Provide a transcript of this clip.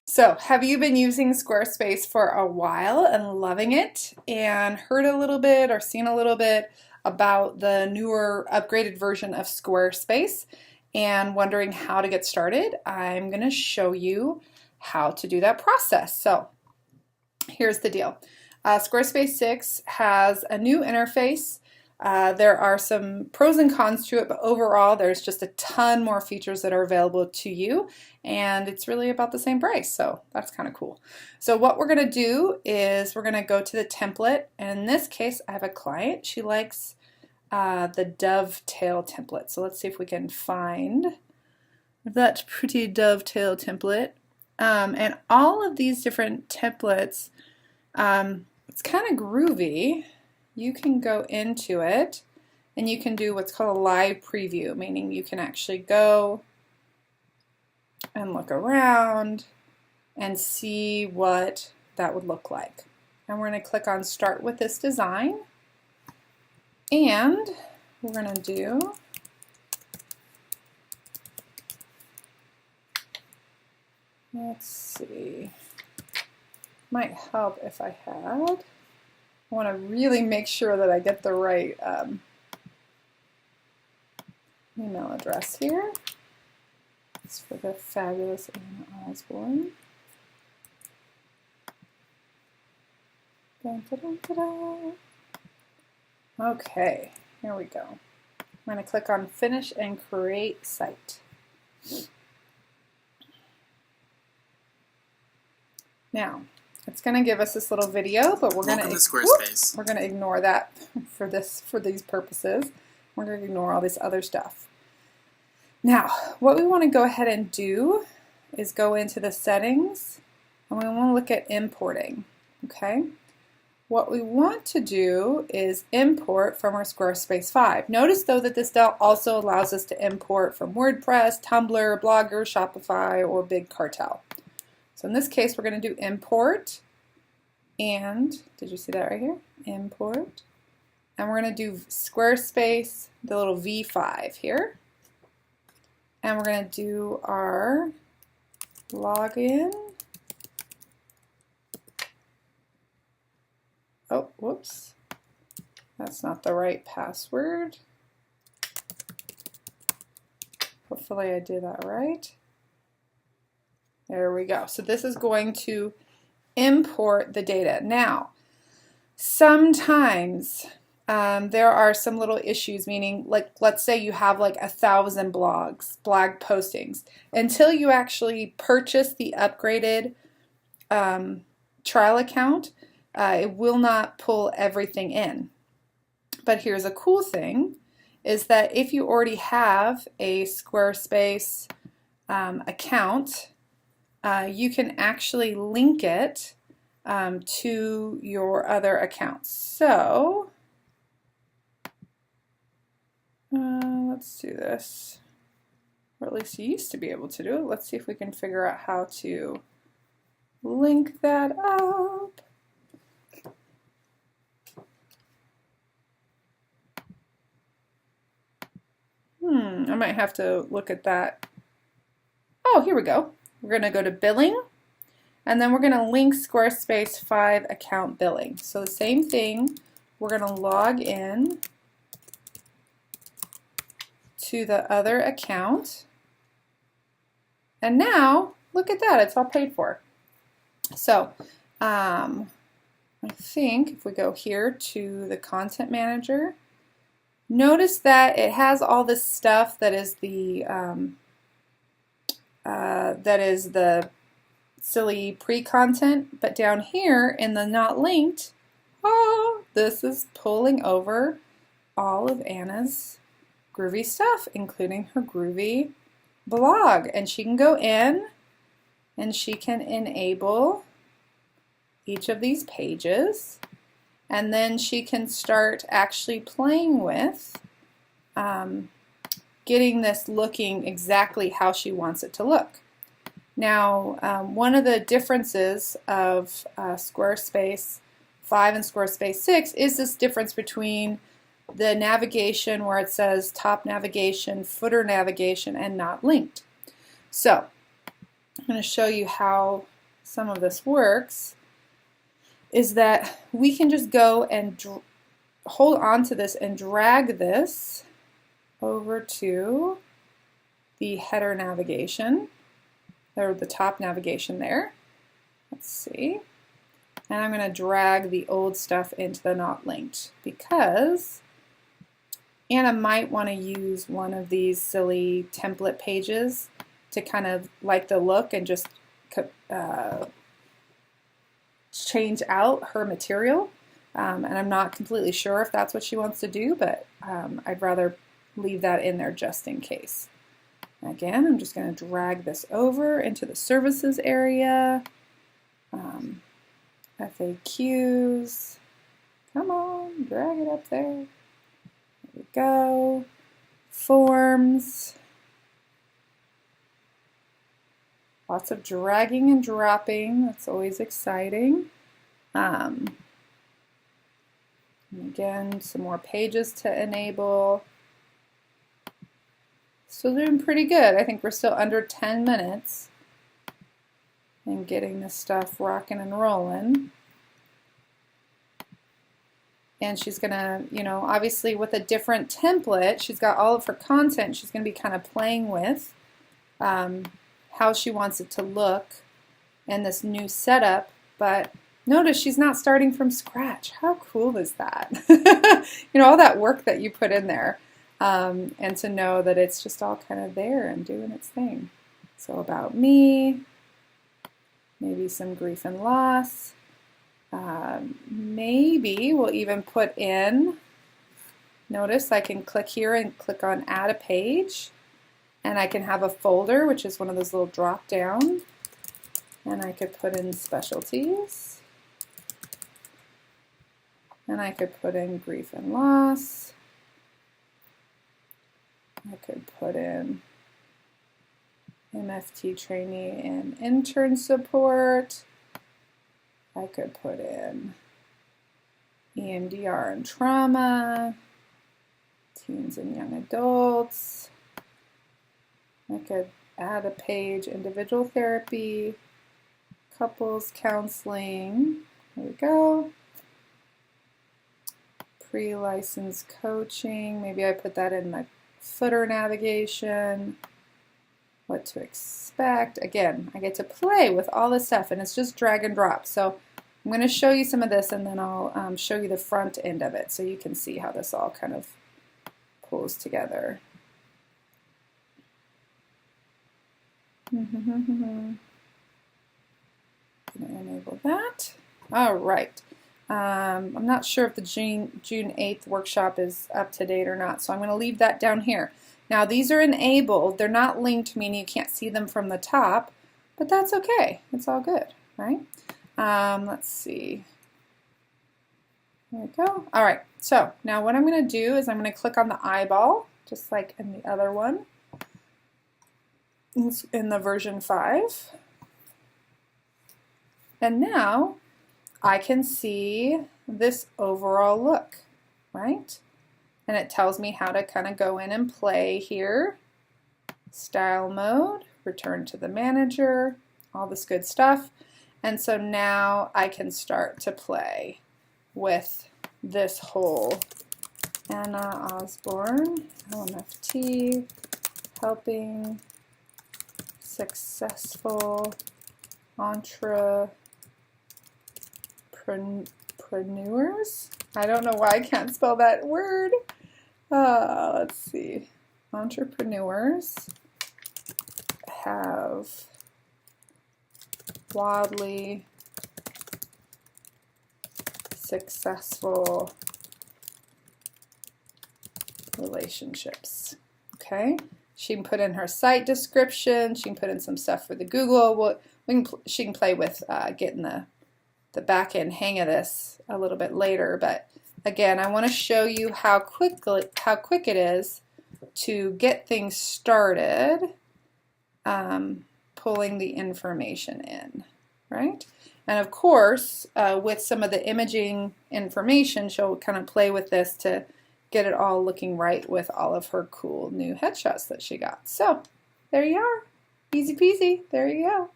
So, have you been using Squarespace for a while and loving it and heard a little bit or seen a little bit about the newer upgraded version of Squarespace and wondering how to get started? I'm going to show you how to do that process. So, here's the deal. Squarespace 6 has a new interface. There are some pros and cons to it, but overall there's just a ton more features that are available to you, and it's really about the same price, so that's kind of cool. So what we're going to do is we're going to go to the template, and in this case I have a client. She likes the dovetail template, so let's see if we can find that pretty dovetail template. And all of these different templates, it's kind of groovy. You can go into it and you can do what's called a live preview, meaning you can actually go and look around and see what that would look like. And we're going to click on Start with this design, and we're going to do let's see, might help if I had, I want to really make sure that I get the right email address here. It's for the fabulous Anna Osborne. Dun, dun, dun, dun, dun. Okay, here we go. I'm going to click on Finish and Create Site. Now, it's going to give us this little video, but we're going to Squarespace. We're going to ignore that for these purposes. We're going to ignore all this other stuff. Now, what we want to go ahead and do is go into the settings, and we want to look at importing. Okay? What we want to do is import from our Squarespace 5. Notice though that this also allows us to import from WordPress, Tumblr, Blogger, Shopify, or Big Cartel. So in this case, we're going to do import, and did you see that right here? Import, and we're going to do Squarespace, the little V5 here, and we're going to do our login. Oh, whoops, that's not the right password. Hopefully I did that right. There we go. So this is going to import the data. Now, sometimes there are some little issues, meaning like let's say you have like 1,000 blog postings. Until you actually purchase the upgraded trial account, it will not pull everything in. But here's a cool thing, is that if you already have a Squarespace account, you can actually link it to your other accounts. So let's do this, or at least you used to be able to do it. Let's see if we can figure out how to link that up. I might have to look at that. Oh, here we go. We're going to go to billing, and then we're going to link Squarespace 5 account billing. So the same thing, we're going to log in to the other account, and now look at that, it's all paid for. So I think if we go here to the content manager, notice that it has all this stuff that is the silly pre-content, but down here in the not linked, this is pulling over all of Anna's groovy stuff, including her groovy blog, and she can go in and she can enable each of these pages, and then she can start actually playing with getting this looking exactly how she wants it to look. Now, one of the differences of Squarespace 5 and Squarespace 6 is this difference between the navigation where it says top navigation, footer navigation, and not linked. So I'm going to show you how some of this works is that we can just go and hold on to this and drag this over to the header navigation, or the top navigation there. Let's see. And I'm going to drag the old stuff into the not linked because Anna might want to use one of these silly template pages to kind of like the look and just change out her material. And I'm not completely sure if that's what she wants to do, but I'd rather leave that in there just in case. Again, I'm just going to drag this over into the services area. FAQs. Come on, drag it up there. There we go. Forms. Lots of dragging and dropping. That's always exciting. And again, some more pages to enable. Still doing pretty good. I think we're still under 10 minutes and getting this stuff rocking and rolling. And she's gonna, you know, obviously with a different template, she's got all of her content she's gonna be kind of playing with how she wants it to look in this new setup. But notice she's not starting from scratch. How cool is that? You know, all that work that you put in there. And to know that it's just all kind of there and doing its thing. So about me, maybe some grief and loss. Maybe we'll even put in, notice I can click here and click on add a page, and I can have a folder, which is one of those little drop down, and I could put in specialties, and I could put in grief and loss. I could put in MFT trainee and intern support. I could put in EMDR and trauma, teens and young adults. I could add a page, individual therapy, couples counseling. There we go. Pre-licensed coaching. Maybe I put that in my footer navigation, what to expect. Again, I get to play with all this stuff and it's just drag and drop. So I'm going to show you some of this and then I'll show you the front end of it so you can see how this all kind of pulls together. Going to enable that. All right. I'm not sure if the June 8th workshop is up to date or not, so I'm going to leave that down here. Now these are enabled. They're not linked, meaning you can't see them from the top, but that's okay. It's all good, right? Let's see. There we go. All right, so now what I'm going to do is I'm going to click on the eyeball, just like in the other one, in the version 5. And now I can see this overall look, right? And it tells me how to kind of go in and play here. Style mode, return to the manager, all this good stuff. And so now I can start to play with this whole Anna Osborne, LMFT, helping successful entrepreneurs. I don't know why I can't spell that word. Let's see. Entrepreneurs have wildly successful relationships. Okay. She can put in her site description. She can put in some stuff for the Google. She can play with getting the back end hang of this a little bit later. But again, I want to show you how quick it is to get things started, pulling the information in, right? And of course, with some of the imaging information, she'll kind of play with this to get it all looking right with all of her cool new headshots that she got. So there you are. Easy peasy. There you go.